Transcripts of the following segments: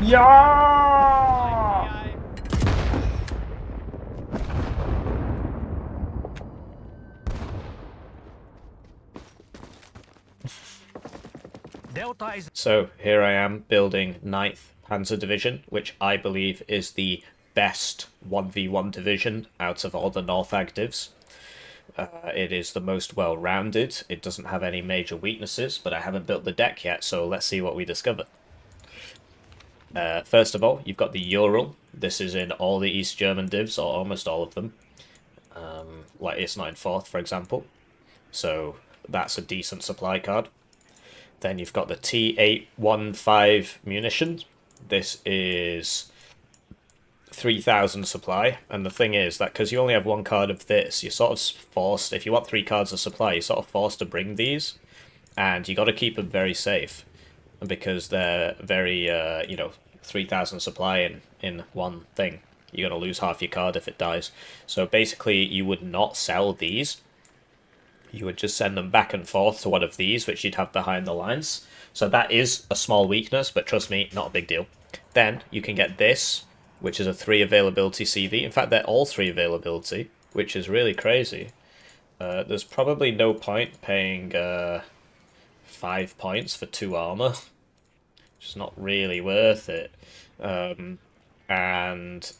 Yeah! So here I am building 9th Panzer Division, which I believe is the best 1v1 division out of all the NORTHAG divs. It is the most well-rounded. It doesn't have any major weaknesses, but I haven't built the deck yet, so let's see what we discover. First of all, you've got the Ural. This is in all the East German divs, or almost all of them. Like it's not in 4th, for example. So that's a decent supply card. Then you've got the T815 munitions. This is 3,000 supply, and the thing is that because you only have one card of this, you're sort of forced, if you want 3 cards of supply, you're sort of forced to bring these, and you got to keep them very safe, because they're very, 3,000 supply in one thing. You're going to lose half your card if it dies. So basically, you would not sell these. You would just send them back and forth to one of these, which you'd have behind the lines. So that is a small weakness, but trust me, not a big deal. Then you can get this, which is a 3 availability CV. In fact, they're all 3 availability, which is really crazy. There's probably no point paying 5 points for 2 armor. It's not really worth it. And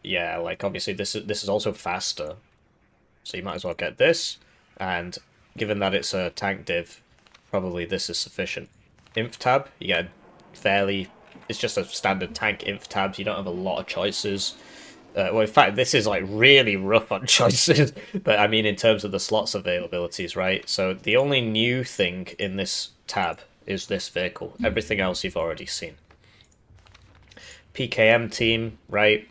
yeah, like obviously this is also faster, so you might as well get this. And given that it's a tank div, probably this is sufficient. Inf tab, you get it's just a standard tank inf tab. You don't have a lot of choices. Well, in fact, this is like really rough on choices. But I mean, in terms of the slots availabilities, right? So the only new thing in this tab is this vehicle. Everything else you've already seen. PKM team, right?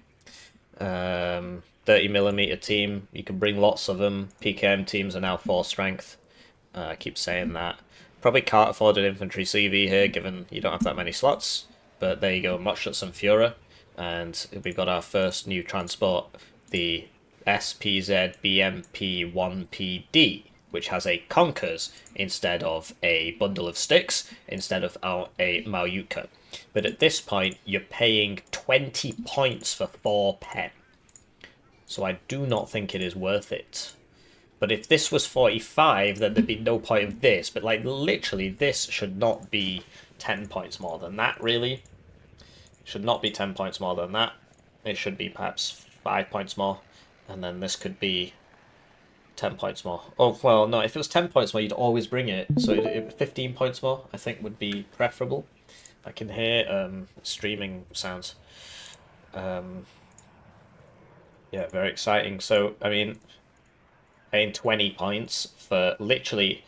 30mm team. You can bring lots of them. PKM teams are now 4 strength. I keep saying that. Probably can't afford an infantry CV here, given you don't have that many slots. But there you go, Motschutz and Führer. And we've got our first new transport, the SPZ BMP-1PD, which has a Conkers instead of a bundle of sticks, instead of a Malyutka. But at this point, you're paying 20 points for 4 pen. So I do not think it is worth it. But if this was 45, then there'd be no point of this. But like literally, this should not be 10 points more than that, really. It should not be 10 points more than that. It should be perhaps 5 points more. And then this could be 10 points more. Oh, well, no, if it was 10 points more, you'd always bring it. So 15 points more, I think, would be preferable. I can hear streaming sounds. Yeah, very exciting. So, I mean, paying 20 points for literally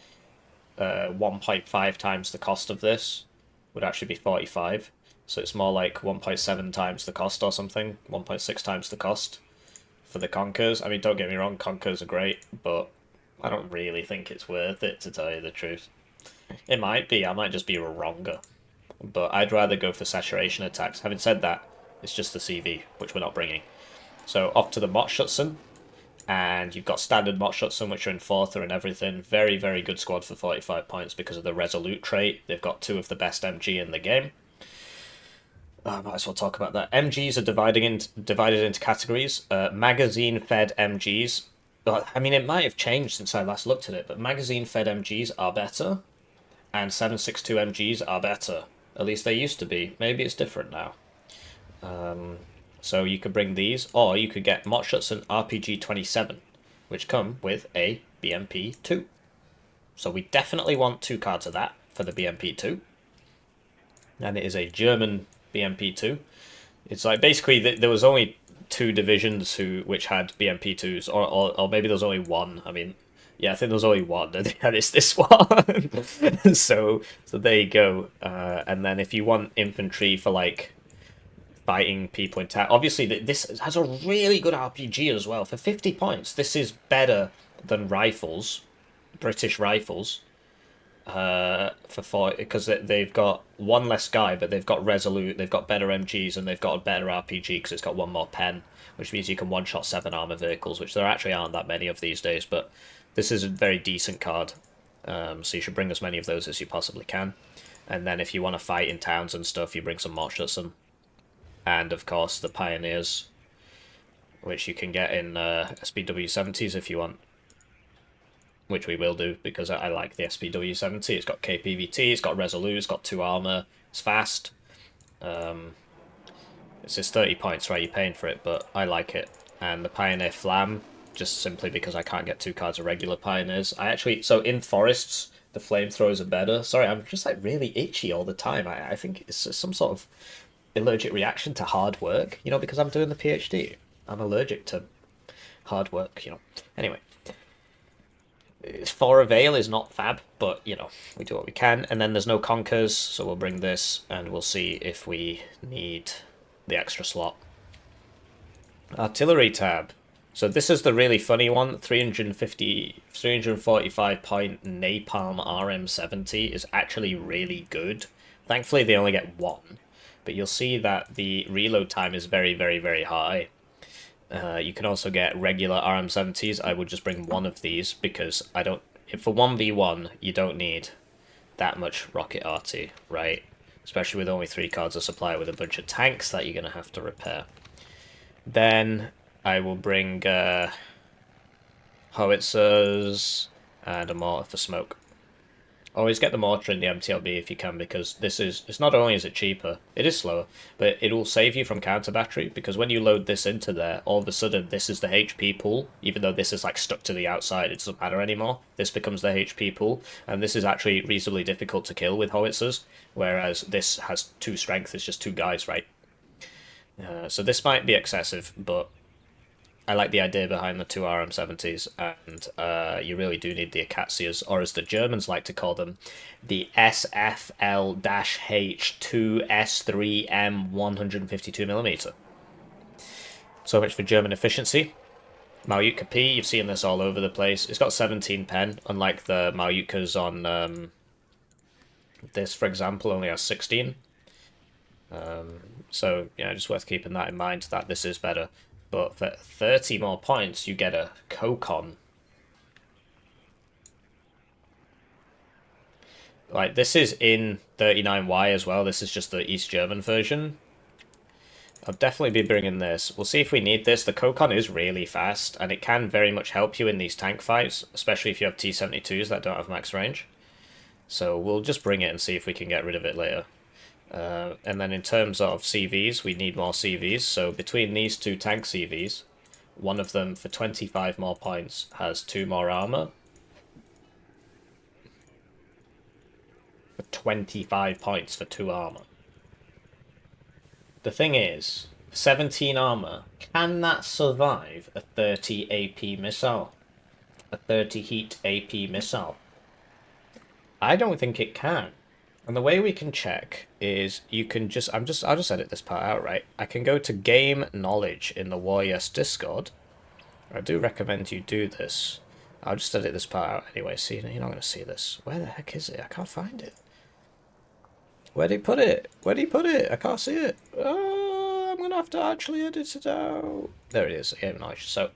1.5 times the cost of this would actually be 45. So it's more like 1.7 times the cost or something, 1.6 times the cost for the Conkers. I mean, don't get me wrong, Conkers are great, but I don't really think it's worth it, to tell you the truth. It might be, I might just be wronger. But I'd rather go for saturation attacks. Having said that, it's just the CV, which we're not bringing. So off to the Motschutz, and you've got standard Motschutz, which are in 4th and everything. Very, very good squad for 45 points because of the Resolute trait. They've got 2 of the best MG in the game. I might as well talk about that. MGs are divided into categories. Magazine-fed MGs. I mean, it might have changed since I last looked at it, but magazine-fed MGs are better, and 7.62 MGs are better. At least they used to be. Maybe it's different now. So you could bring these, or you could get Motschutz and RPG-27, which come with a BMP-2. So we definitely want 2 cards of that for the BMP-2. And it is a German BMP-2. It's like basically there was only 2 divisions which had BMP-2s, or maybe there was only 1. I mean, yeah, I think there was only 1, and it's this one. so there you go. And then if you want infantry for like fighting people in town. Obviously, this has a really good RPG as well. For 50 points, this is better than rifles, British rifles. For 40, because they've got 1 less guy, but they've got Resolute, they've got better MGs, and they've got a better RPG because it's got 1 more pen, which means you can one-shot 7 armor vehicles, which there actually aren't that many of these days, but this is a very decent card. So you should bring as many of those as you possibly can. And then if you want to fight in towns and stuff, you bring some Motschutz. and of course the Pioneers, which you can get in SPW-70s if you want. Which we will do, because I like the SPW-70. It's got KPVT, it's got Resolute, it's got 2 armor, it's fast. It's just 30 points, right? You're paying for it, but I like it. And the Pioneer Flam, just simply because I can't get 2 cards of regular Pioneers. So in forests, the flamethrowers are better. Sorry, I'm just like really itchy all the time. I think it's some sort of allergic reaction to hard work, you know, because I'm doing the PhD. I'm allergic to hard work, you know. Anyway. 4 Avail is not fab, but, you know, we do what we can. And then there's no Conkers, so we'll bring this, and we'll see if we need the extra slot. Artillery tab. So this is the really funny one. 345 point Napalm RM70 is actually really good. Thankfully, they only get 1. But you'll see that the reload time is very, very, very high. You can also get regular RM70s. I would just bring 1 of these because for 1v1, you don't need that much rocket arty, right? Especially with only 3 cards of supply with a bunch of tanks that you're going to have to repair. Then I will bring howitzers and a mortar for smoke. Always get the mortar in the MTLB if you can, because it's not only is it cheaper, it is slower, but it will save you from counter battery, because when you load this into there, all of a sudden this is the HP pool, even though this is like stuck to the outside, it doesn't matter anymore. This becomes the HP pool, and this is actually reasonably difficult to kill with howitzers, whereas this has 2 strength, it's just 2 guys, right? So this might be excessive, but I like the idea behind the 2 RM70s, and you really do need the Akatsias, or as the Germans like to call them, the SFL-H2S3M 152mm. So much for German efficiency. Malyutka P, you've seen this all over the place. It's got 17 pen, unlike the Malyutkas on this, for example, only has 16. So, yeah, just worth keeping that in mind, that this is better. But for 30 more points, you get a Kokon. Like, this is in 39Y as well. This is just the East German version. I'll definitely be bringing this. We'll see if we need this. The Kokon is really fast, and it can very much help you in these tank fights, especially if you have T-72s that don't have max range. So we'll just bring it and see if we can get rid of it later. And then in terms of CVs, we need more CVs. So between these 2 tank CVs, one of them for 25 more points has 2 more armor. For 25 points for 2 armor. The thing is, 17 armor, can that survive a 30 AP missile? A 30 heat AP missile? I don't think it can. And the way we can check is you can I'll just edit this part out, right? I can go to Game Knowledge in the WarYes Discord. I do recommend you do this. I'll just edit this part out anyway, so you're not going to see this. Where the heck is it? I can't find it. Where did he put it? Where did he put it? I can't see it. Oh, I'm going to have to actually edit it out. There it is, Game Knowledge. So,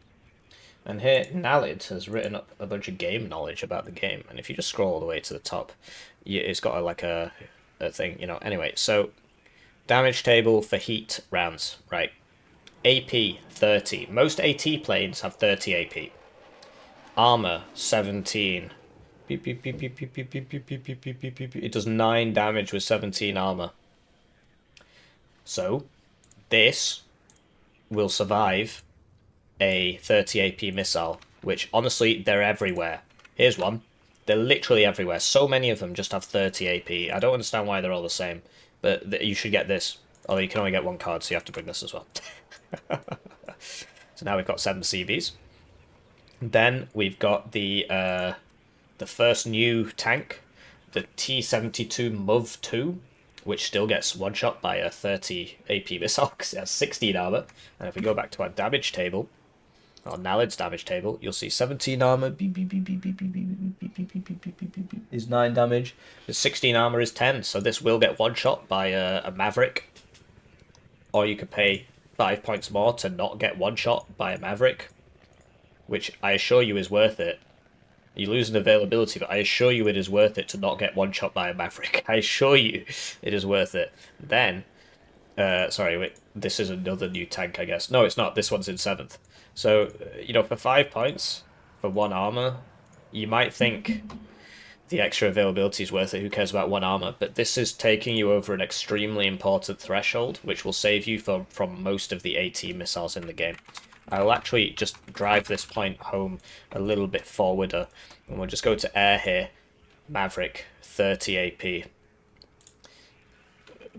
and here, Nalid has written up a bunch of game knowledge about the game. And if you just scroll all the way to the top, it's got a thing, you know. Anyway, so damage table for heat rounds, right? AP 30. Most AT planes have 30 AP. Armor 17. It does 9 damage with 17 armor. So this will survive a 30 AP missile, which honestly they're everywhere. Here's one. They're literally everywhere. So many of them just have 30 AP. I don't understand why they're all the same, but you should get this. Although you can only get 1 card, so you have to bring this as well. So now we've got 7 CVs. Then we've got the first new tank, the T-72 MUV-2, which still gets one-shot by a 30 AP missile because it has 16 armor. And if we go back to our damage table, on Nalid's damage table, you'll see 17 armor is 9 damage. The 16 armor is 10, so this will get one shot by a Maverick. Or you could pay 5 points more to not get one shot by a Maverick, which I assure you is worth it. You lose in availability, but I assure you it is worth it to not get one shot by a Maverick. I assure you it is worth it. Then Sorry, wait, this is another new tank, I guess. No, it's not. This one's in 7th. So, for 5 points, for 1 armor, you might think the extra availability is worth it. Who cares about 1 armor? But this is taking you over an extremely important threshold, which will save you from most of the AT missiles in the game. I'll actually just drive this point home a little bit forwarder, and we'll just go to air here. Maverick, 30 AP.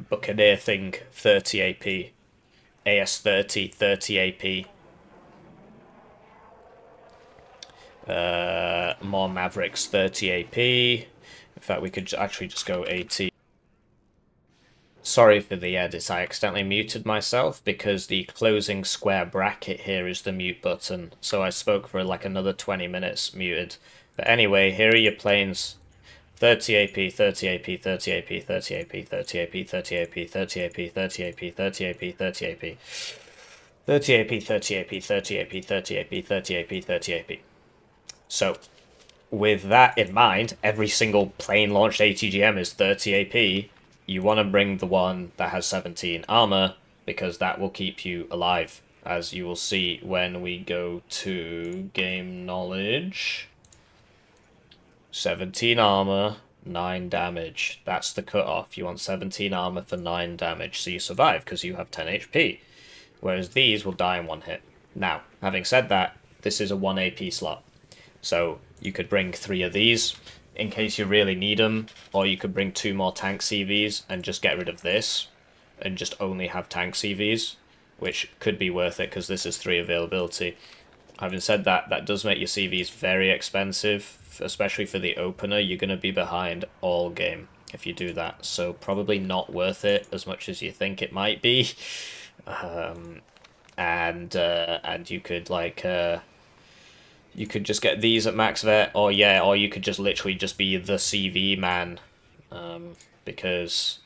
Buccaneer thing, 30 AP. AS-30, 30 AP. More Mavericks, 30 AP. In fact, we could actually just go AT. Sorry for the edit, I accidentally muted myself because the closing square bracket here is the mute button. So I spoke for like another 20 minutes muted. But anyway, here are your planes. 30 AP, 30 AP, 30 AP, 30 AP, 30 AP, 30 AP, 30 AP, 30 AP, 30 AP, 30 AP. 30 AP, 30 AP, 30 AP, 30 AP, 30 AP, 30 AP. So, with that in mind, every single plane launched ATGM is 30 AP. You want to bring the one that has 17 armor, because that will keep you alive, as you will see when we go to game knowledge. 17 armor, 9 damage. That's the cutoff. You want 17 armor for 9 damage, so you survive, because you have 10 HP. Whereas these will die in 1 hit. Now, having said that, this is a 1 AP slot. So you could bring 3 of these in case you really need them, or you could bring 2 more tank CVs and just get rid of this and just only have tank CVs, which could be worth it because this is 3 availability. Having said that, that does make your CVs very expensive, especially for the opener. You're going to be behind all game if you do that, so probably not worth it as much as you think it might be. And you could you could just get these at max vet, or you could just literally just be the CV man, because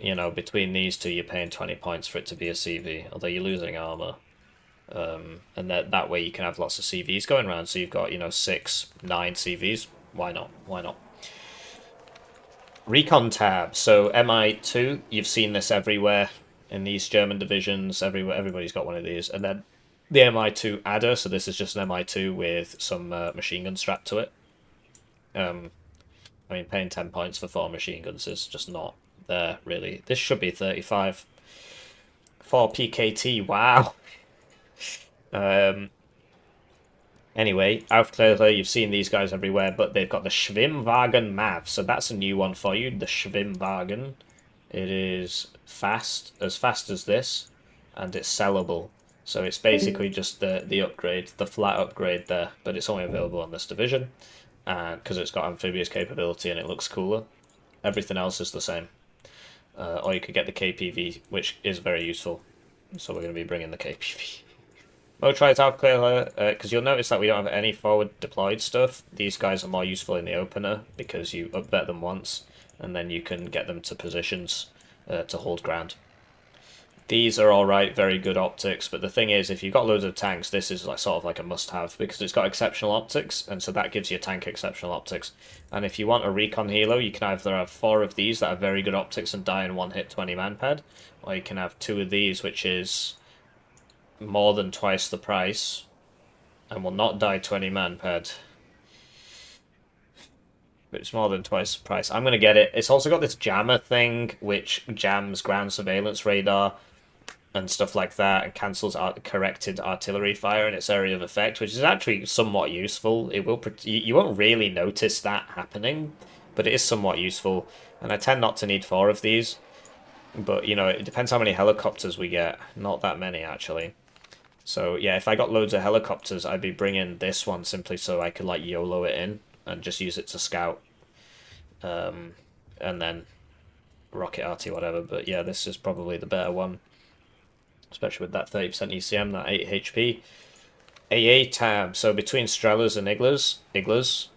between these two you're paying 20 points for it to be a CV, although you're losing armor, and that way you can have lots of CVs going around. So you've got 6, 9 CVs. Why not? Recon tab. So MI2, you've seen this everywhere in these German divisions. Everywhere, everybody's got one of these, and then the MI2 adder, so this is just an MI2 with some machine gun strapped to it. I mean, paying 10 points for 4 machine guns is just not there, really. This should be 35. 4 PKT, wow. Anyway, Aufklärer, you've seen these guys everywhere, but they've got the Schwimmwagen MAV, so that's a new one for you, the Schwimmwagen. It is fast as this, and it's sellable. So it's basically just the upgrade, the flat upgrade there, but it's only available on this division, and because it's got amphibious capability and it looks cooler. Everything else is the same. Or you could get the KPV, which is very useful. So we're going to be bringing the KPV. Motorized Aufklärer, because you'll notice that we don't have any forward deployed stuff. These guys are more useful in the opener because you upvet them once, and then you can get them to positions to hold ground. These are alright, very good optics, but the thing is, if you've got loads of tanks, this is sort of like a must-have, because it's got exceptional optics, and so that gives your tank exceptional optics. And if you want a recon helo, you can either have 4 of these that have very good optics and die in 1 hit 20 man-pad, or you can have 2 of these, which is more than twice the price, and will not die 20 man-pad. But it's more than twice the price. I'm going to get it. It's also got this jammer thing, which jams ground surveillance radar and stuff like that, and cancels corrected artillery fire in its area of effect, which is actually somewhat useful. It will you won't really notice that happening, but it is somewhat useful. And I tend not to need 4 of these, but it depends how many helicopters we get. Not that many, actually. So yeah, if I got loads of helicopters, I'd be bringing this one simply so I could YOLO it in and just use it to scout, and then rocket arty whatever. But yeah, this is probably the better one, especially with that 30% ECM, that 8 HP. AA tab, so between Strelas and Iglas, because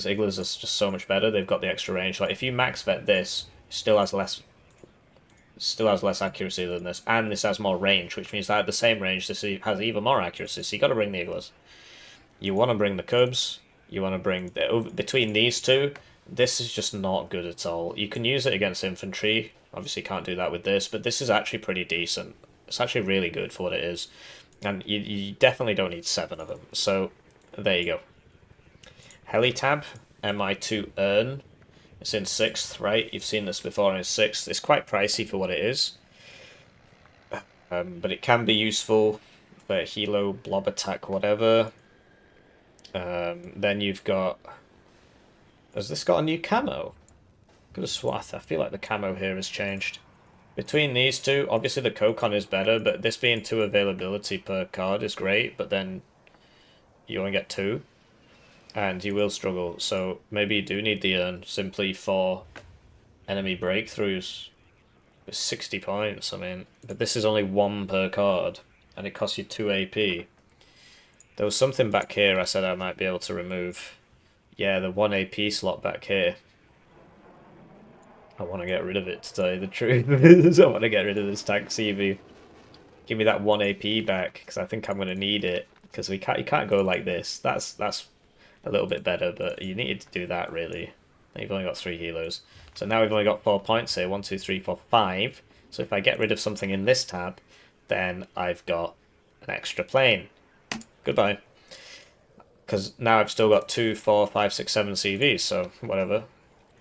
Iglas is just so much better, they've got the extra range. Like, if you max vet this, it still has less accuracy than this, and this has more range, which means that at the same range, this has even more accuracy, so you got to bring the Iglas. You want to bring the Cubs, you want to bring, between these two, This is just not good at all. You can use it against infantry. Obviously, can't do that with this, but this is actually pretty decent. It's actually really good for what it is. And you definitely don't need 7 of them. So, there you go. Helitab, MI2 Earn. It's in 6th, right? You've seen this before in 6th. It's quite pricey for what it is. But it can be useful for Helo, Blob Attack, whatever. Then you've got... Has this got a new camo? Could have swath. I feel like the camo here has changed. Between these two, obviously the Kokon is better, but this being 2 availability per card is great, but then you only get 2, and you will struggle, so maybe you do need the Urn simply for enemy breakthroughs. It's 60 points, I mean, but this is only 1 per card, and it costs you 2 AP. There was something back here I said I might be able to remove. Yeah, the 1 AP slot back here. I want to get rid of it, to tell you the truth. I want to get rid of this tank CV. Give me that 1 AP back, because I think I'm going to need it. Because you can't go like this. That's a little bit better, but you needed to do that, really. And you've only got 3 helos. So now we've only got 4 points here. 1, 2, 3, 4, 5. So if I get rid of something in this tab, then I've got an extra plane. Goodbye. Because now I've still got 2, 4, 5, 6, 7 CVs, so whatever.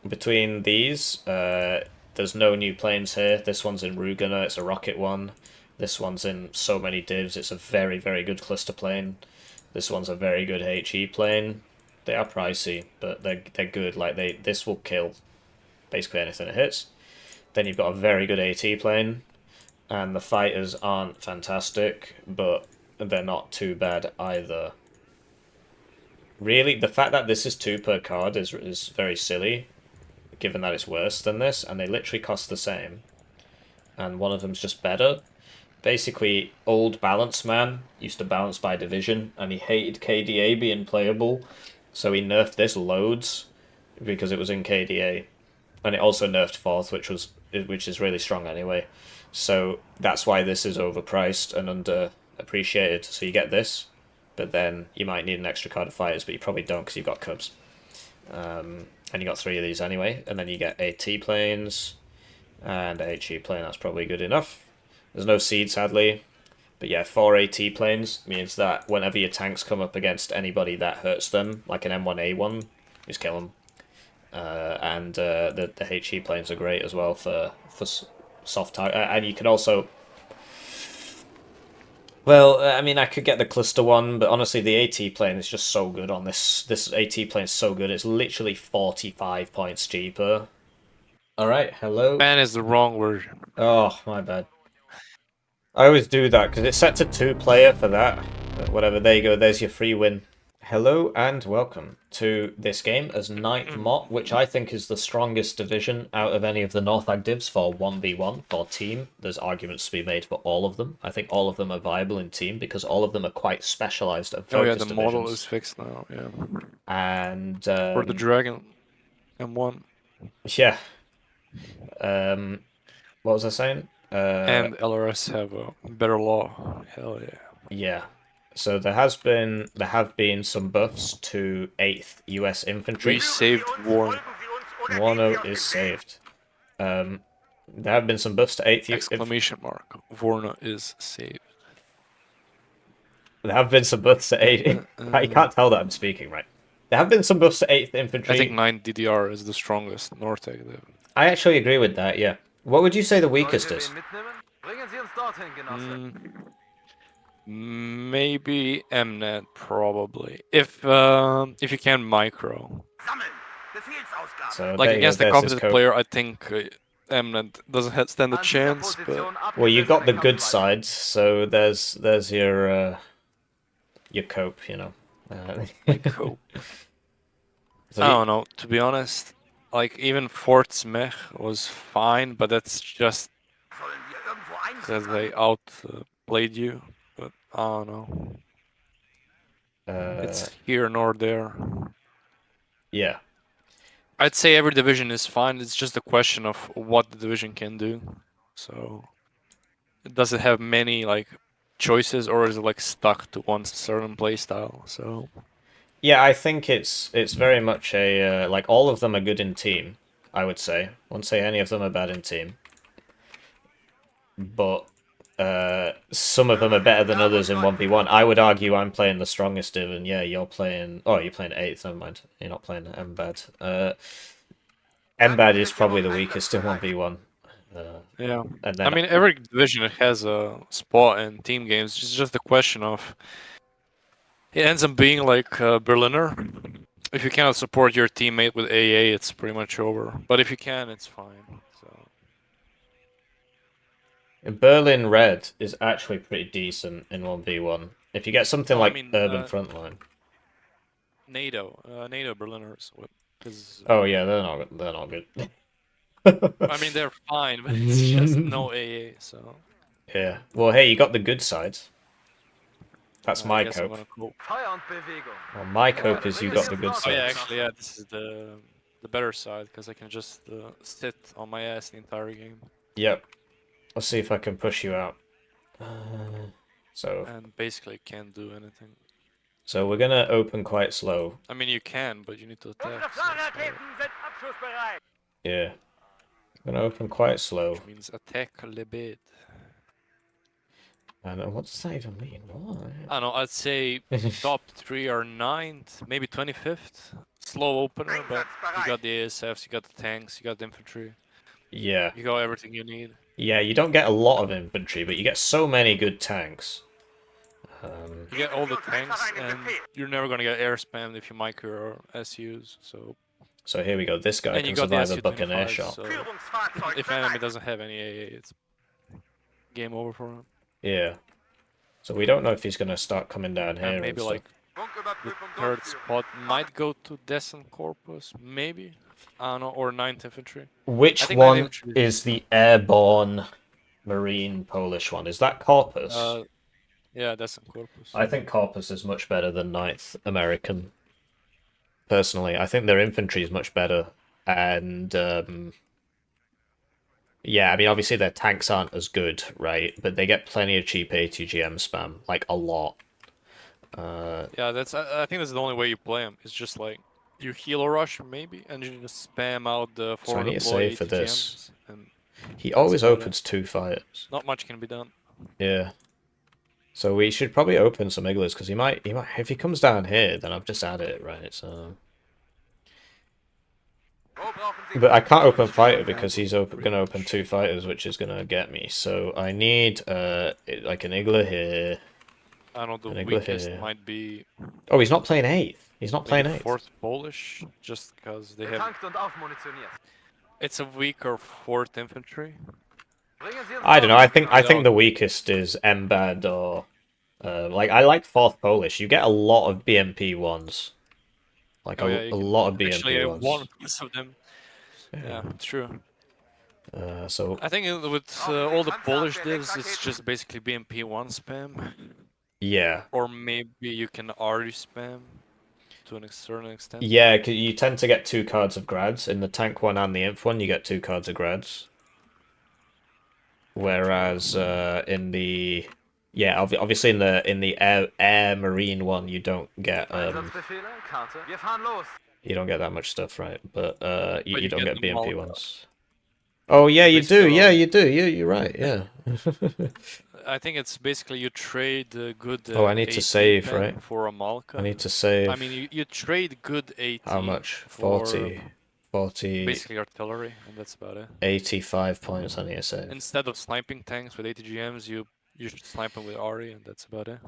Between these, there's no new planes here. This one's in Rugana, it's a rocket one. This one's in so many divs, it's a very, very good cluster plane. This one's a very good HE plane. They are pricey, but they're good. Like this will kill basically anything it hits. Then you've got a very good AT plane, and the fighters aren't fantastic, but they're not too bad either. Really, the fact that this is 2 per card is very silly, given that it's worse than this, and they literally cost the same. And one of them's just better. Basically, old Balance Man used to balance by division, and he hated KDA being playable, so he nerfed this loads because it was in KDA, and it also nerfed 4th, which is really strong anyway. So that's why this is overpriced and underappreciated. So you get this, but then you might need an extra card of fighters, but you probably don't because you've got Cubs. And you got 3 of these anyway, and then you get AT planes and a HE plane. That's probably good enough. There's no seed, sadly, but yeah, 4 AT planes means that whenever your tanks come up against anybody that hurts them, like an M1A1, just kill them. And the HE planes are great as well for soft target, and you can also. Well, I mean, I could get the cluster one, but honestly, the AT plane is just so good on this. This AT plane is so good. It's literally 45 points cheaper. All right, hello. Man is the wrong version. Oh, my bad. I always do that because it's set to 2-player for that. But whatever, there you go. There's your free win. Hello and welcome to this game as 9th Mott, which I think is the strongest division out of any of the NORTHAG divs for 1v1, for team. There's arguments to be made for all of them. I think all of them are viable in team because all of them are quite specialised and Oh yeah, focused the model divisions. is fixed now. Yeah. And For the Dragon M1 yeah, what was I saying? and LRS have a better law. Hell yeah. Yeah. So there have been some buffs to 8th US Infantry. We saved Warno. Warno is saved. There have been some buffs to 8th. Exclamation mark. Warno is saved. There have been some buffs to 8th. You can't tell that I'm speaking, right? There have been some buffs to 8th Infantry. I think 9 DDR is the strongest NORTHAG. I actually agree with that, yeah. What would you say the weakest is? Maybe Mnet, probably. If you can micro. So like against the there's competent player, I think Mnet doesn't stand a chance. But well, you got the good sides, so there's your cope, you know. my cope. I don't know. To be honest, like even Fort Smech was fine, but that's just because they outplayed you. But I don't know. It's here nor there. Yeah. I'd say every division is fine. It's just a question of what the division can do. So, does it have many like choices, or is it like stuck to one certain playstyle? So, Yeah, I think it's very much a like all of them are good in team. I would say. I wouldn't say any of them are bad in team, but some of them are better than others in 1v1. I would argue I'm playing the strongest div, and yeah, you're playing. Oh, you're playing 8th. Never mind. You're not playing Mbad. Mbad is probably the weakest in 1v1. Yeah. And I then mean, every division has a spot in team games. It's just a question of it ends up being like Berliner. If you cannot support your teammate with AA, it's pretty much over. But if you can, it's fine. So Berlin Red is actually pretty decent in 1v1. If you get something no, I like mean Urban Frontline. NATO Berliners. Because Oh yeah, they're not good. I mean they're fine, but it's just no AA. So Yeah. Well, hey, you got the good side. That's I my guess I'm cope. gonna cope. Well, my cope is you got the good Oh yeah, side. actually, yeah, this is the better side because I can just sit on my ass the entire game Yep. Let's see if I can push you out. Uh, so, and basically can't do anything. so we're gonna open quite slow. I mean, you can, but you need to attack. Yeah. We're gonna open quite slow. Which means attack a little bit. And what does that even mean? What? I don't know. I'd say top 3 or 9th, maybe 25th. Slow opener, but you got the ASFs, you got the tanks, you got the infantry. Yeah. You got everything you need. Yeah, you don't get a lot of infantry, but you get so many good tanks. You get all the tanks, and you're never gonna get air spammed if you mic your SUs. So here we go. This guy And you can got the survive a Buccaneer SU-25, shot. so if enemy doesn't have any AA, it's game over for him. Yeah. So we don't know if he's gonna start coming down here. And maybe like the 3rd spot might go to Descent Corpus, maybe. I don't know, or 9th Infantry. Which one is the airborne marine Polish one? Is that Corpus? Yeah, Descent Corpus. I think Corpus is much better than 9th American. Personally, I think their infantry is much better, and yeah, I mean obviously their tanks aren't as good, right? But they get plenty of cheap ATGM spam, like a lot. Yeah, that's. I think that's the only way you play them. It's just like you heal rush maybe, and you just spam out the So I forward need to deploy save for this. ATGMs, and He always opens 2 fighters. not much can be done. Yeah. So we should probably open some igloos because he might if he comes down here, then I've just added it, right? So. But I can't open fighter because he's gonna open 2 fighters, which is gonna get me. So I need like an igloo here. I don't know. The weakest might be. Oh, he's not playing 8th. He's not playing 8th. 4th Polish, just because they have. It's a weaker 4th Infantry. I don't know. I think the weakest is Mbad or like I like 4th Polish. You get a lot of BMP ones. Like a lot of BMP actually, ones. one piece of them. Yeah, true. So I think with all the Polish divs, it's just basically BMP 1 spam. Yeah. Or maybe you can already spam to a certain extent. Yeah, cause you tend to get 2 cards of grads in the tank one and the inf one. You get 2 cards of grads. Whereas in the obviously in the air marine one you don't get you don't get that much stuff, right? But you don't get BMP ones. Oh yeah, you do. Yeah, you do. You're right. Yeah. I think it's basically you trade good. Oh, I need to save, right? For a Malka. I need to save. I mean, you trade good AT. How much? For 40. Basically artillery, and that's about it. 85 points I need to save. Instead of sniping tanks with ATGMs, you should snipe them with Ari, and that's about it.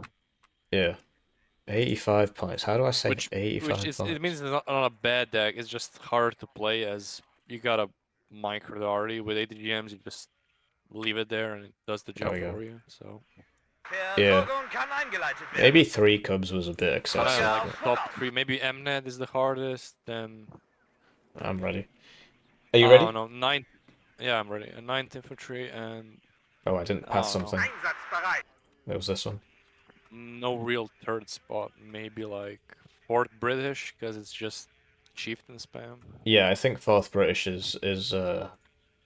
Yeah. 85 points. How do I save 85 points? It means it's not a bad deck. It's just hard to play as you gotta micro the Ari. With ATGMs, you just leave it there and it does the job for you. So. Yeah. Maybe 3 cubs was a bit excessive. Like top 3. Maybe Mnet is the hardest. Then. I'm ready. Are you ready? Oh no, 9th. Yeah, I'm ready. 9th infantry and. Oh, I didn't pass something. It was this one. No real 3rd spot. Maybe like 4th British because it's just chieftain spam. Yeah, I think 4th British is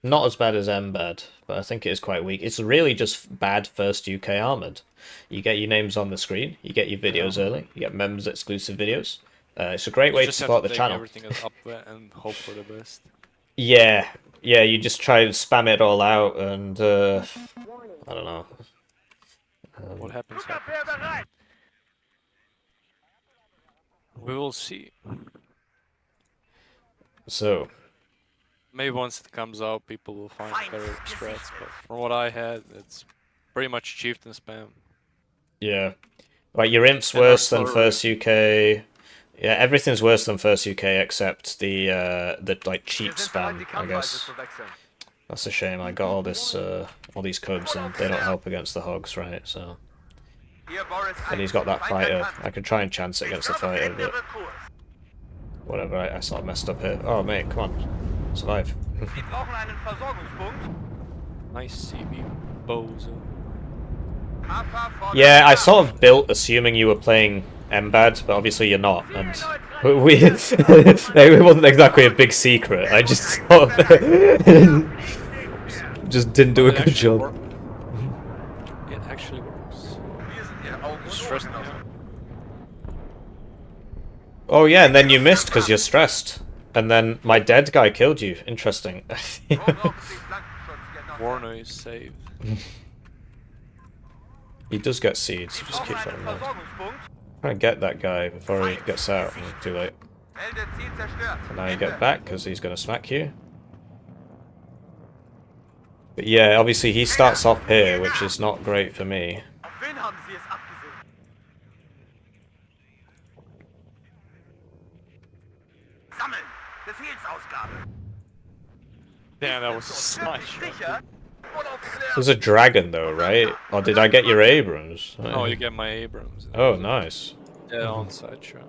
not as bad as Mbad, but I think it is quite weak. It's really just bad 1st UK armored. You get your names on the screen, you get your videos early, you get members exclusive videos, It's a great way to just have support to the take channel. everything as up there and hope for the best. Yeah, yeah, you just try and spam it all out, and I don't know. What happens? We will see. So, Maybe once it comes out, people will find better strats. But from what I had, it's pretty much chieftain spam. yeah. Like, your imp's And worse than artillery. first UK. Yeah, everything's worse than first UK except the like cheap spam, I guess. That's a shame. I got all these cubs and they don't help against the hogs, right? So, and he's got that fighter. I could try and chance it against the fighter, but whatever. I sort of messed up here. Oh mate, come on, survive. Nice CB bozo. Yeah, I sort of built assuming you were playing Mbad, but obviously you're not, and it wasn't exactly a big secret. I just sort of just didn't do a good job. It actually works. Stressed me out. Oh yeah, and then you missed because you're stressed, and then my dead guy killed you. Interesting. Warno is saved. He does get seeds, just keep that in mind. Try and get that guy before he gets out, and too late. And now you get back, because he's going to smack you. But yeah, obviously he starts off here, which is not great for me. Damn, that was a snipe. There's a dragon though, right? Or did I get your Abrams? Oh, you get my Abrams. Oh, nice. Yeah, on side shot.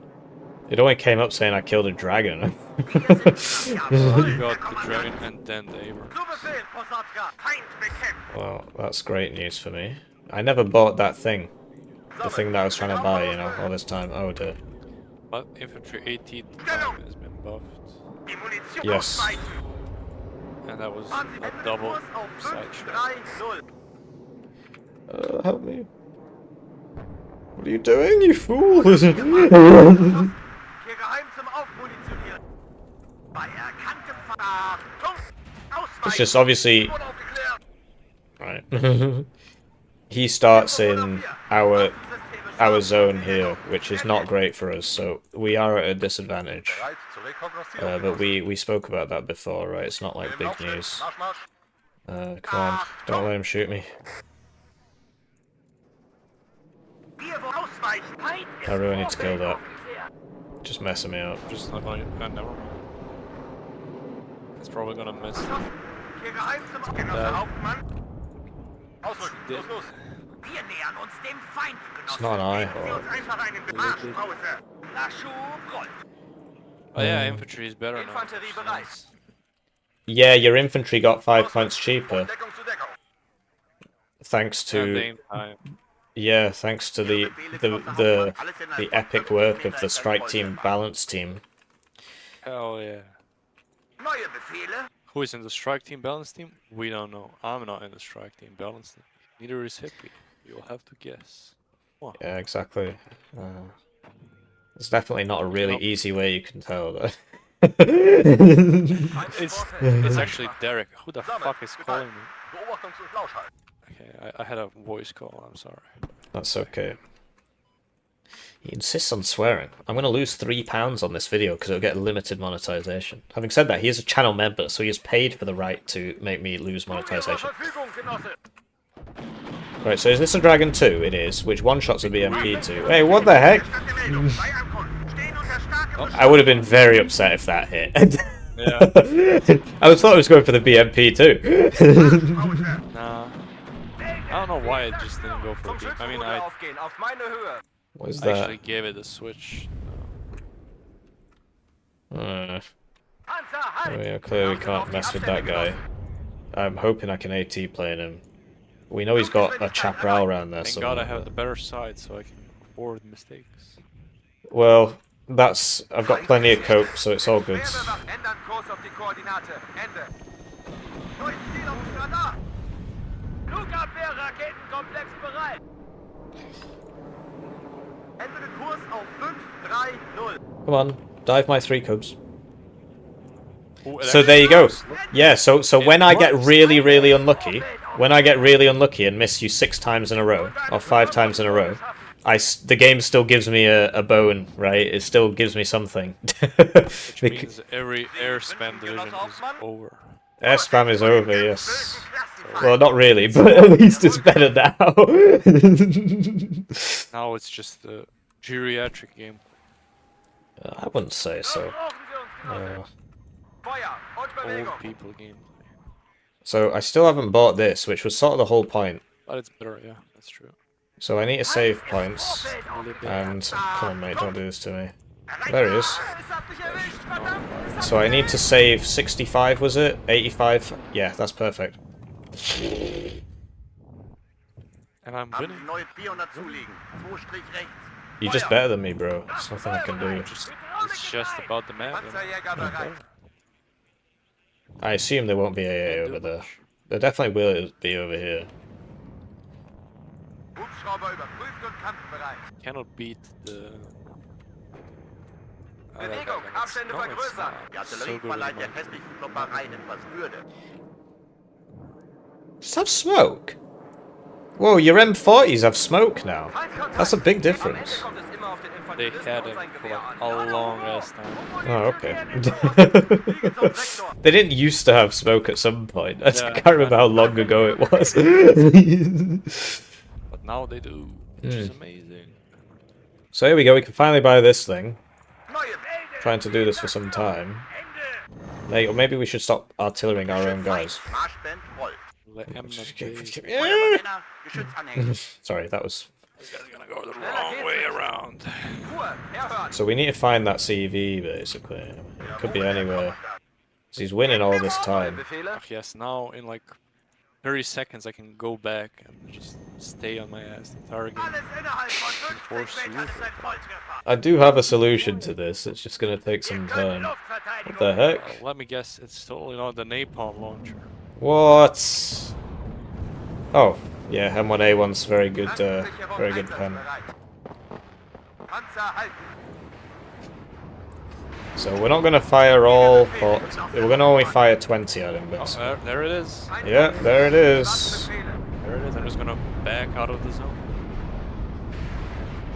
It only came up saying I killed a dragon. You got the dragon and then the Abrams. Well, that's great news for me. I never bought that thing. The thing that I was trying to buy, you know, all this time. Oh dear. But infantry 18 time has been buffed. Yes. And that was a double side shot. Help me. What are you doing, you fool? It's just obviously... Right. He starts in our zone here, which is not great for us, so we are at a disadvantage. But we spoke about that before, right? It's not like big news. Come on, don't let him shoot me. I really need to kill that. Just messing me up. Just not gonna... never mind. It's probably gonna miss. It's not an eye. Oh yeah, infantry is better now. Nice. Yeah, your infantry got 5 points cheaper. Thanks to... Yeah, thanks to the epic work of the strike team balance team. Hell yeah. Who is in the strike team balance team? We don't know. I'm not in the strike team balance team. Neither is Hippie. You'll have to guess. Wow. Yeah, exactly. It's definitely not a really easy way you can tell though. It's actually Derek. Who the fuck is calling me? Okay, I had a voice call, I'm sorry. That's okay. He insists on swearing. I'm going to lose £3 on this video because it'll get limited monetization. Having said that, he is a channel member, so he is paid for the right to make me lose monetization. Right, so is this a Dragon 2? It is, which one-shots a BMP 2. Hey, what the heck? I would have been very upset if that hit. Yeah. I thought I was going for the BMP too. Nah. I don't know why I just didn't go for it. I mean, What is I that? actually gave it a switch. Yeah, clearly we can't mess with that guy. I'm hoping I can AT playing him. We know he's got a chaparral around there. Thank God I have the better side so I can afford mistakes. Well, that's... I've got plenty of cope, so it's all good. Come on, dive my 3 cubs. Ooh, So there you go. works. Yeah, so It when I get works. really unlucky, and miss you 6 times in a row, or 5 times in a row, the game still gives me a bone, right? It still gives me something. Which means every air spam division is over. Air spam is over, yes. Well, not really, but at least it's better now. Now it's just a geriatric game. I wouldn't say so. Old people game. So I still haven't bought this, which was sort of the whole point. But it's better, yeah, that's true. So I need to save points. And come on, mate, don't do this to me. There he is. So I need to save 65, was it? 85? Yeah, that's perfect. And I'm winning. You're just better than me, bro. There's nothing I can do. It's just about the map. And I assume there won't be AA over there. There definitely will be over here. Cannot beat the. Bewegung, Abstände vergrößern. Die Artillerievorleit der festlichen Kloppereien etwas Würde. Just have smoke? Whoa, your M40s have smoke now. That's a big difference. They had it for like a long ass time. Oh, okay. They didn't used to have smoke at some point. I Yeah, can't remember how long ago it was. But now they do, which is amazing. So here we go, we can finally buy this thing. Trying to do this for some time. Or maybe we should stop artillering our own guys. Sorry, that was... Gonna go the wrong way around. So we need to find that CV, basically. It could be anywhere. 'Cause he's winning all this time. Ach, yes, now in like 30 seconds I can go back and just stay on my ass the target. Force you. I do have a solution to this, it's just gonna take some time. What the heck? Let me guess, it's totally not the napalm launcher. What? Oh, yeah, M1A1's very good pen. So we're not gonna fire all, but we're gonna only fire 20 at him. But Oh, there it is. yeah, there it is. There it is. I'm just gonna back out of the zone.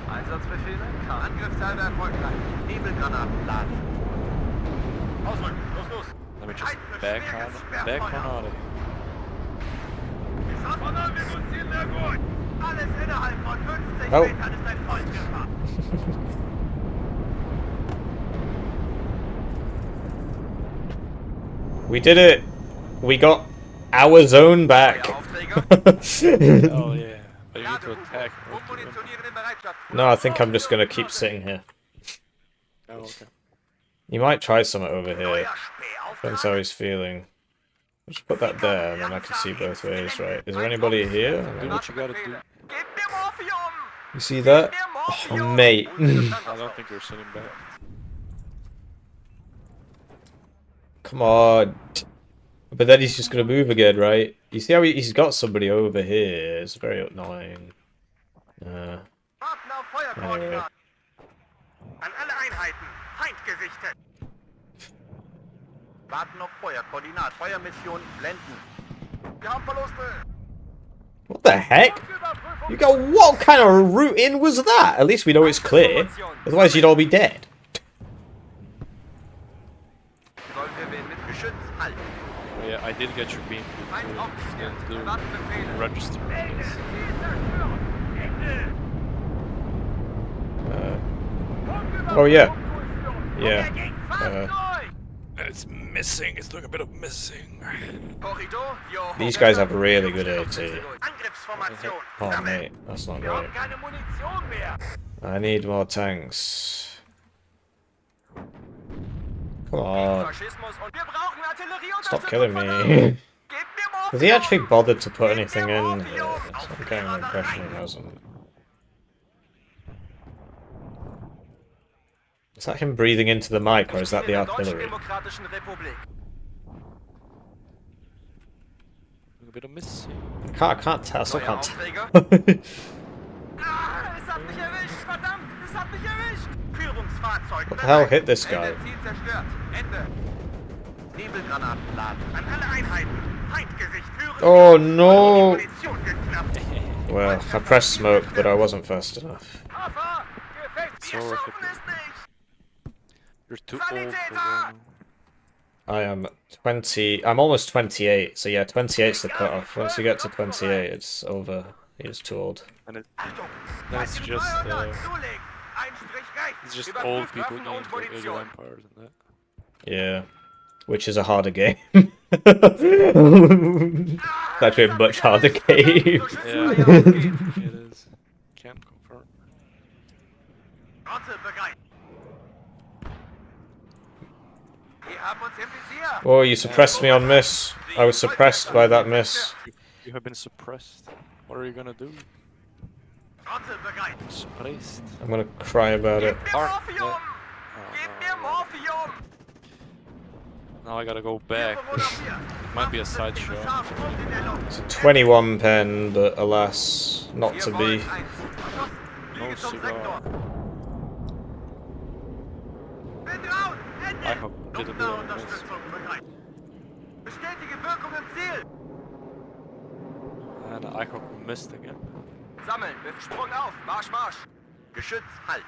Einsatzbefehle? Angriffssalve erfolgreich. Nebelgranatenladen. Ausrücken. Los, los. Let me just back on out of here. Alles innerhalb von 50 Oh. Metern ist ein Kreuzgefahr. We did it! We got our zone back! Oh yeah. But you need to attack. Ummunitionieren in Bereitschaft. No, I think I'm just gonna keep sitting here. Oh, okay. You might try something over here. Depends how he's feeling. Just put that there, and then I can see both ways, right? Is there anybody here? Do what you gotta do. Gib mir Morphium! You see that? Oh, mate. I don't think you're sitting back. Come on. But then he's just gonna move again, right? You see how he's got somebody over here? It's very annoying. Warten auf Feuerkoordinaten. An alle Einheiten. Feind gesichtet. Warten auf Feuerkoordinat. Feuermission blenden. Wir haben Verluste. What the heck? You go, what kind of route in was that? At least we know it's clear. Otherwise you'd all be dead. Sollen wir wen mit Geschütz halten? Oh, yeah, I did get your beam to register. Yes. Oh yeah. Yeah. It's missing. It's looking a bit of missing. Korridor, jo. These guys have really good AT. Angriffsformation. Oh mate, that's not Wir great. haben keine Munition mehr. I need more tanks. Come on. Faschismus und wir brauchen Artillerie. Stop killing me. Gib mir Has he Morphium. actually bothered to put anything in here? I'm getting the impression he hasn't. Is that him breathing into the mic, or is that the artillery? Demokratischen Republik. A bit of missing. I can't tell, I still can't tell. Ah, es hat mich erwischt, verdammt, es hat mich erwischt. What the hell hit this guy? Ziel zerstört. Ende. Nebelgranaten laden. An alle Einheiten. Feindgesicht führen. Oh no! Munition geknappt. Well, I pressed smoke, but I wasn't fast enough. Hafer, So wir we're schaffen Hippie. es nicht. You're too old for Warno. I am 20. I'm almost 28, so yeah, 28's the cutoff. Once you get to 28, it's over. He's too old. And Achtung. that's just Zulegen. Ein Strich rechts. it's just Überprüft old people Waffen games und like Age of Munition. Empires and that. Yeah, which is a harder game. It's actually a much harder game. Yeah, it is. Can't confirm. Rotte bereit. Wir haben uns im Visier. Oh, you suppressed me on miss. I was suppressed by that miss. You have been suppressed. What are you gonna do? Rotte bereit. Suppressed. I'm gonna cry about it. Gib mir Morphium. Gib mir Morphium. Now I gotta go back. It might be a sideshow. It's a 21 pen, but alas, not to be. No cigar. I hope did a bit of a miss. Bestätige Wirkung im Ziel. And I hope we missed again. Sammeln, Sprung auf, Marsch, Marsch. Geschütz, halt.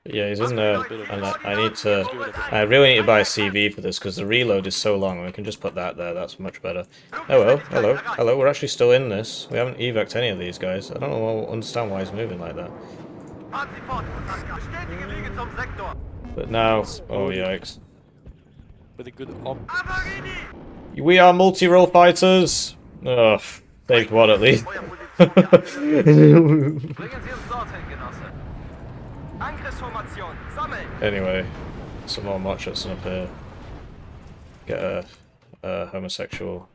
Yeah, he's in there, and I need to. I really need to buy a CV for this because the reload is so long. We can just put that there. That's much better. Oh well, hello. We're actually still in this. We haven't evac'd any of these guys. I don't know, understand why he's moving like that. Bestätige Wege zum Sektor. But now, oh yikes! With a good op. We are multi-role fighters. Ugh, saved one at least. Bringen Sie uns dorthin, Genosse. Angriffsformation, sammeln. Anyway, some more matchups up here. Get a homosexual,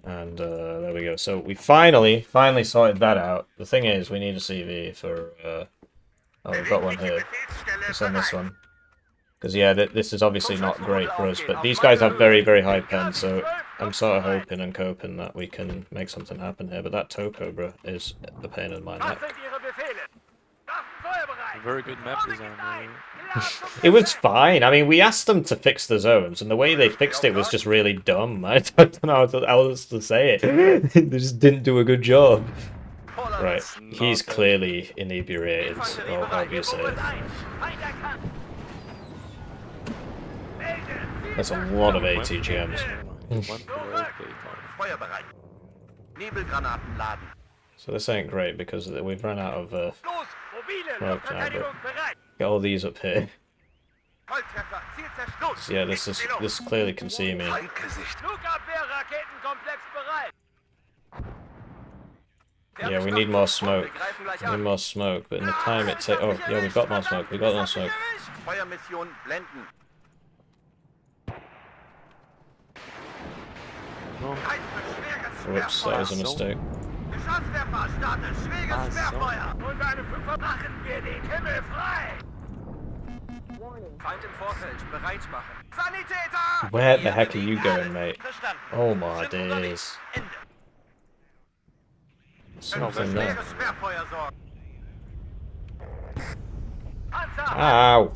and there we go. So we finally sorted that out. The thing is, we need a CV for. Oh, we've got one here. Let's send this one. Because yeah, this is obviously not great for us, but these guys have very, very high pen, so I'm sort of hoping and coping that we can make something happen here. But that toe cobra is a pain in my neck. Very good map design. It was fine. I mean, we asked them to fix the zones, and the way they fixed it was just really dumb. I don't know how else to say it. They just didn't do a good job. Right, he's clearly inebriated, or however you say it. That's a lot of ATGMs. Feuerbereit. Nebelgranaten laden. So this ain't great because we've run out of Los, mobile, smoke now, but Verteidigungsbereit. get all these up here. Volltreffer, Ziel zerstört. So yeah, this clearly can see me. Flugabwehr-Raketenkomplex bereit. Yeah, we need more smoke. We need more smoke, but in the time it takes... Oh, yeah, we've got more smoke. We've got more smoke. Feuermission blenden. Whoops, that was a mistake. Geschosswerfer startet schweres Sperrfeuer. Und eine Fünfer machen wir den Himmel frei. Feind im Vorfeld, bereit machen. Sanitäter! Where the heck are you going, mate? Oh my days. Something there. Schweres Sperrfeuer sorgen. Panzer! Ow!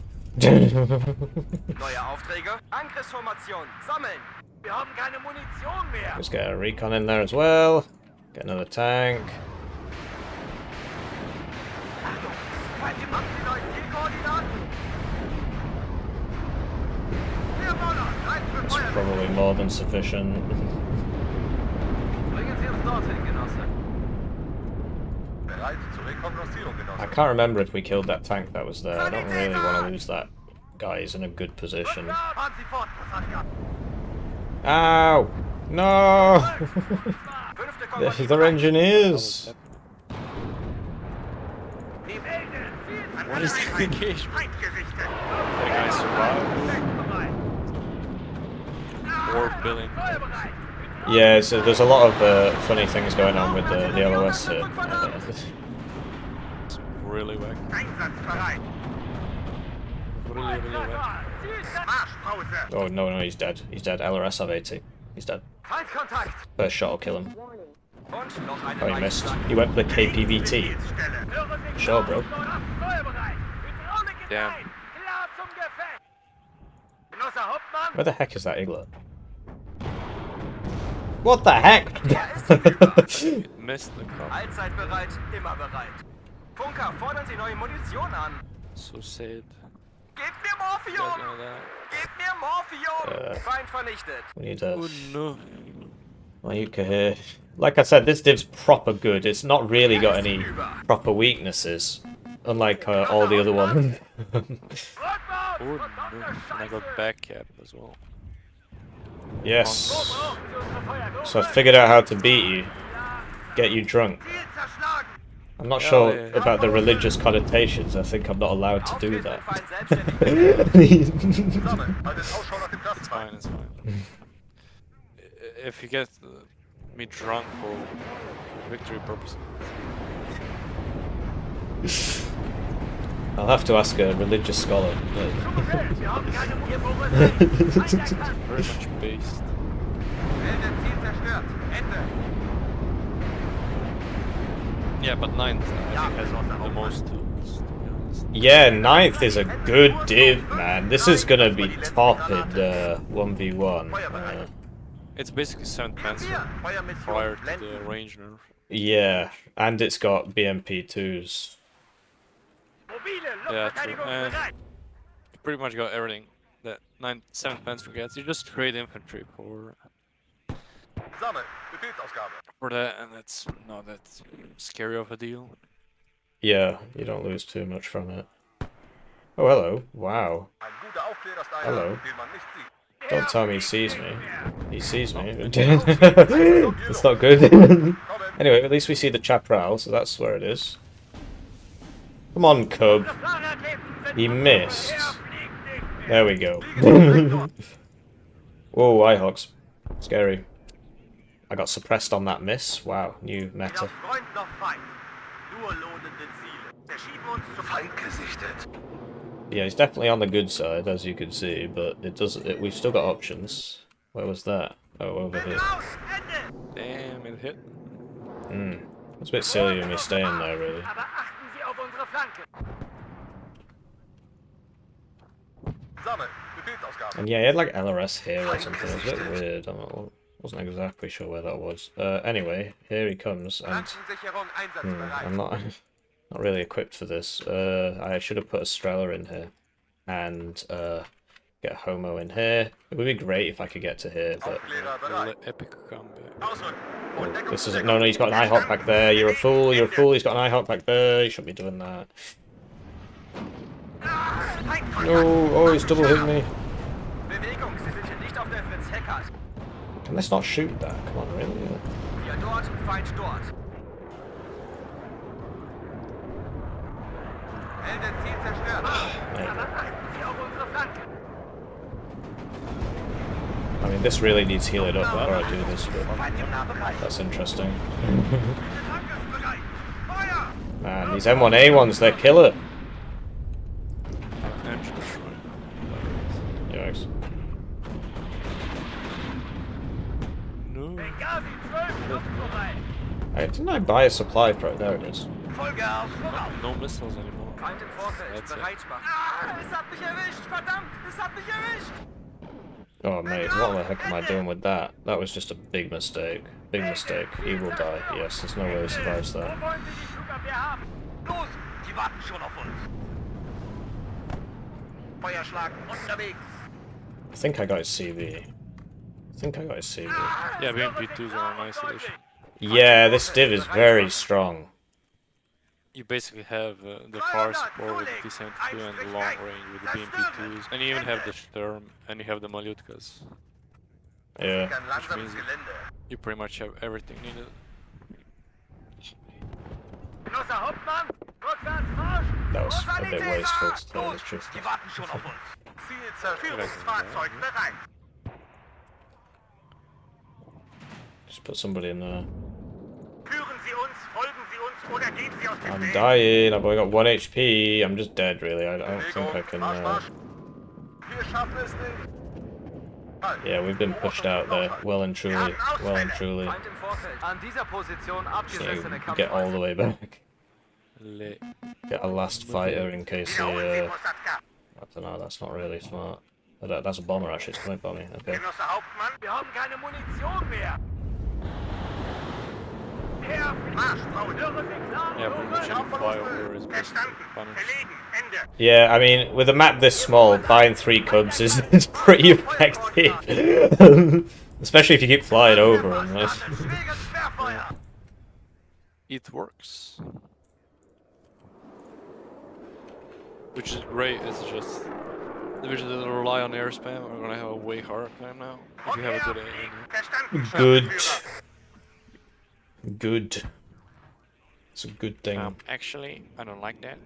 Neue Aufträge? Angriffsformation, sammeln! Wir haben keine Munition mehr! Let's get a recon in there as well. Get another tank. Haben Sie neue Zielkoordinaten? It's probably more than sufficient. Bringen Sie uns dorthin, Genosse. Bereit zur Rekognoszierung, Genosse. I can't remember if we killed that tank that was there. I don't really want to lose that guy. He's in a good position. Fahren Sie fort, Passagier. Ow! No! They're engineers! What is the engagement? That guy survived. Or billing. Yeah, so there's a lot of funny things going on with the LOS here. It's really wack. Einsatzbereit. Really wack. Marschpause. Oh no, he's dead. He's dead. LRS have 80. He's dead. Feindkontakt. First shot will kill him. Und noch eine Oh, you missed. Leichtschlag. You went for the KPVT. Sure, bro. Damn. Where the heck is that Igla? What the heck? Missed the cop. Allzeit bereit, immer bereit. Funker, fordern Sie neue Munition an. So sad. Gebt mir You guys Morphium! know that? Gebt mir Morphium! Feind vernichtet. We need a Oh no. Mayuka here. Like I said, this div's proper good. It's not really got any proper weaknesses, unlike all the other ones. Oh no. And I got back cap as well. Yes. So I figured out how to beat you. Get you drunk. I'm not sure about the religious connotations. I think I'm not allowed to do that. It's fine, it's fine. If you get me drunk for victory purposes. I'll have to ask a religious scholar. Very much based. Yeah, but 9th I think has the most tools, to be honest. Yeah, 9th is a good div, man. This is gonna be top in 1v1. It's basically 7th Panzer prior to the range nerf. Yeah, and it's got BMP2s. Yeah, true. And you pretty much got everything that 7th Panzer gets. You just trade infantry for that, and that's not that scary of a deal. Yeah, you don't lose too much from it. Oh, hello. Wow. Hello. Don't tell me he sees me. He sees me. That's not good. Anyway, at least we see the Chaparral, so that's where it is. Come on, Cub. He missed. There we go. Whoa, Ihawks. Scary. I got suppressed on that miss. Wow, new meta. Yeah, he's definitely on the good side, as you can see, but we've still got options. Where was that? Oh, over here. Damn, it hit. It's a bit silly of me staying there, really. And yeah, he had like LRS here or something. It was a bit weird. Wasn't exactly sure where that was. Anyway, here he comes, and I'm not really equipped for this. I should have put a Strela in here, and get a Homo in here. It would be great if I could get to here, but Epic comeback. oh, this isn't. No, he's got an IHOP back there. You're a fool. You're a fool. He's got an IHOP back there. You shouldn't be doing that. No, oh, he's double hitting me. Can this not shoot that? Come on, really? I mean, this really needs healing up before I do this, but that's interesting. Man, these M1A1s, they're killer. Yikes. No. Hey, didn't I buy a supply pro? There it is. No missiles anymore. That's it. Oh mate, what the heck am I doing with that? That was just a big mistake. Big mistake. He will die. Yes, there's no way he survives that. I think I got his CV. Yeah, BMP2s are a nice addition. Yeah, this div is very strong. You basically have the far support with the T-72 and the long range with the BMP2s, and you even have the Sturm, and you have the Malyutkas. Yeah. Which means you pretty much have everything needed. That was a bit wasteful, to tell you the truth. Just put somebody in there. I'm dying, I've only got 1 HP, I'm just dead really, I don't think I can... Yeah, we've been pushed out there, well and truly, well and truly. Feind im Vorfeld. An dieser Position abgesessene So get all the way back. Le Get a last fighter in case they, I don't know, that's not really smart. That's a bomber actually, it's coming for me, okay. Genosse Hauptmann, wir haben keine Munition mehr. Yeah, pretty much any flyover is basically punished. Yeah, I mean, with a map this small, buying 3 cubs is pretty effective. Especially if you keep flying over them, right? It works. Which is great, it's just divisions that rely on air spam are gonna have a way harder time now. If you have a good aim. Good. Good. It's a good thing. Actually, I don't like that.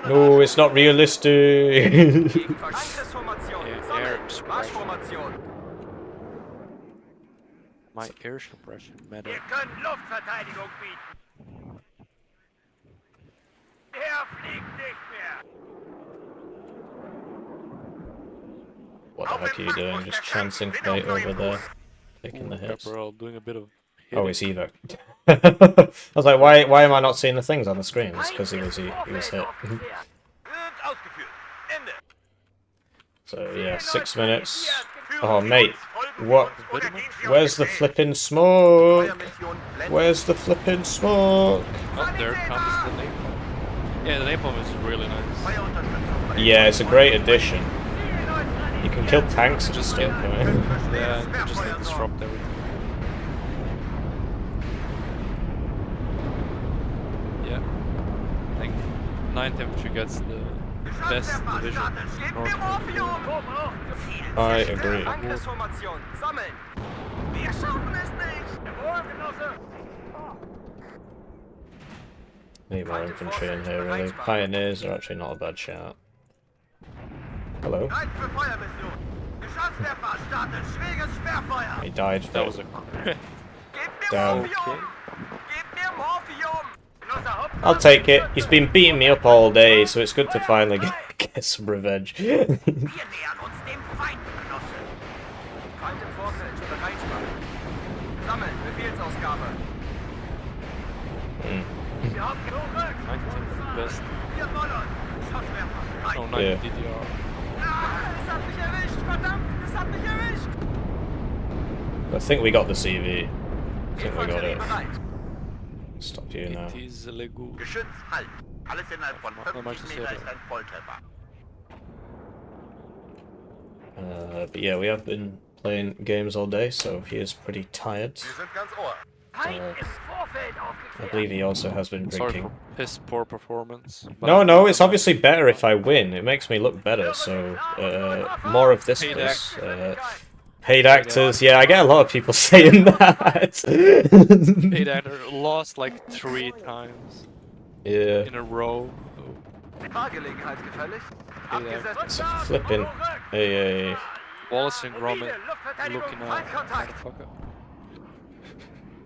No, it's not realistic. Air suppression. My air suppression matter. Wir können Luftverteidigung bieten. Er fliegt nicht mehr. What the heck are you doing? Just chancing fate over there. Taking the hits. Pepperell doing a bit of Oh, it's evac. I was like, why am I not seeing the things on the screen? It's because he was hit. So yeah, 6 minutes. Oh mate, what? Where's the flipping smoke? Where's the flipping smoke? Oh, there comes the napalm. Yeah, the napalm is really nice. Yeah, it's a great addition. You can kill tanks and stuff, right? Yeah, you just like disrupt everything. Yeah, I think 9th Infantry gets the best division in North. I agree. Angriffsformation. Sammeln. Wir schaffen es nicht. Jawohl, Genosse. Need more infantry in here, really. Pioneers are actually not a bad shout. Hello. He died. That was a crit. Down. Okay. I'll take it. He's been beating me up all day, so it's good to finally get some revenge. Best. Oh, 9 Yeah. DDR. I think we got the CV. I think we got it. Stop you now. It is illegal. Geschütz, halt. Alles innerhalb von Not much to 50 say Meter there. ist ein Volltreffer. But yeah, we have been playing games all day, so he is pretty tired. Wir sind ganz Ohr. I believe he also has been Sorry drinking. for piss poor performance. but No, no, it's obviously better if I win. It makes me look better, so more of this, Paid please. Paid actors, yeah, I get a lot of people saying that. Paid actor lost like 3 times Yeah, in a row. Fahrgelegenheit gefällig. it's a flipping. Hey, Wallace and Gromit looking out. Motherfucker.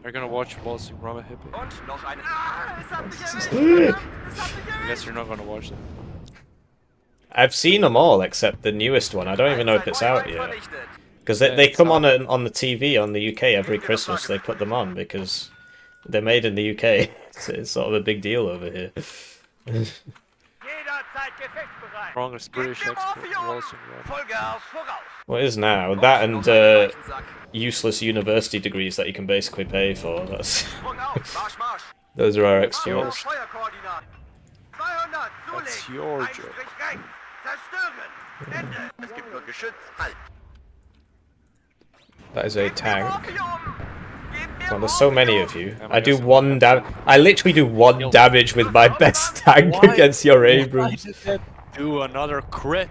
Are you gonna watch Wallace and Gromit Hippie? Und noch eine. I guess you're not gonna watch them. I've seen them all except the newest one. I don't even know if it's out yet. Because they come on on the TV on the UK every Christmas. They put them on because they're made in the UK. It's sort of a big deal over here. Strongest British expert, Wallace and Gromit. Vollgas, voraus. What is now? That and useless university degrees that you can basically pay for. That's Sprung auf, Marsch, Marsch. those are our Auf, exports. Feuerkoordinaten. 200, That's zulegen. your Ein job. Strich rechts. Zerstören. Ende. Es gibt nur Geschütz, halt. That is a tank. Morphium. Gib mir Well, there's so many of you. Yeah, I do guess one I literally do 1 damage with my best tank against your Abrams. Why did that do another crit?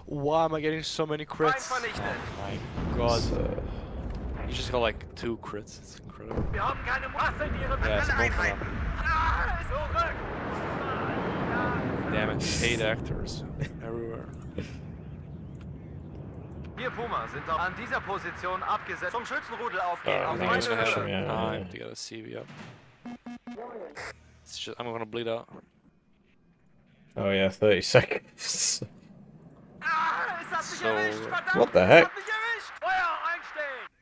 Why am I getting so many Feind crits? vernichtet. My god. You just got like 2 crits. It's incredible. Wir haben keine Waffe in ihren Yeah, Tabelle smoke einhalten. Zurück. Damn it, paid actors everywhere. Wir Puma sind an dieser Position abgesetzt. Zum Schützenrudel aufgehen. Oh, Auf die nice. rechte Höhe. Yeah, Time yeah. to get a CV up. It's just, I'm gonna bleed out. Oh yeah, 30 seconds. so... What the heck? Feuer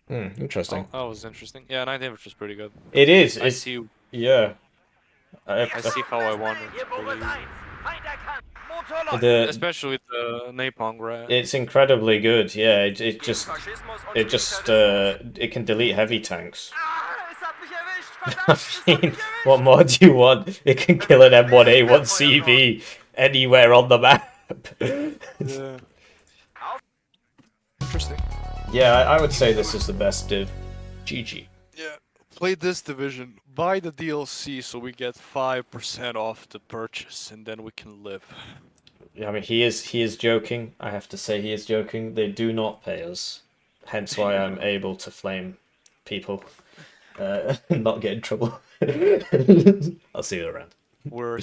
einstellen! Interesting. Oh, that was interesting. Yeah, 9th Infantry is pretty good. It is. I see. Yeah. I see how I want it. Hier It's pretty Boris 1, easy. Feind erkannt. Motor läuft. Especially with the napalm grenade. It's incredibly good. Yeah. It just it can delete heavy tanks. Ah, es hat mich erwischt. I Verdammt, es hat mean, mich erwischt. what more do you want? It can kill an M1A1CV anywhere on the map. Yeah. Interesting. Yeah, I would say this is the best div. GG. Yeah. Play this division. Buy the DLC so we get 5% off the purchase, and then we can live. Yeah, I mean, he is joking. I have to say he is joking. They do not pay us, hence why I'm able to flame people, not get in trouble. I'll see you around. We're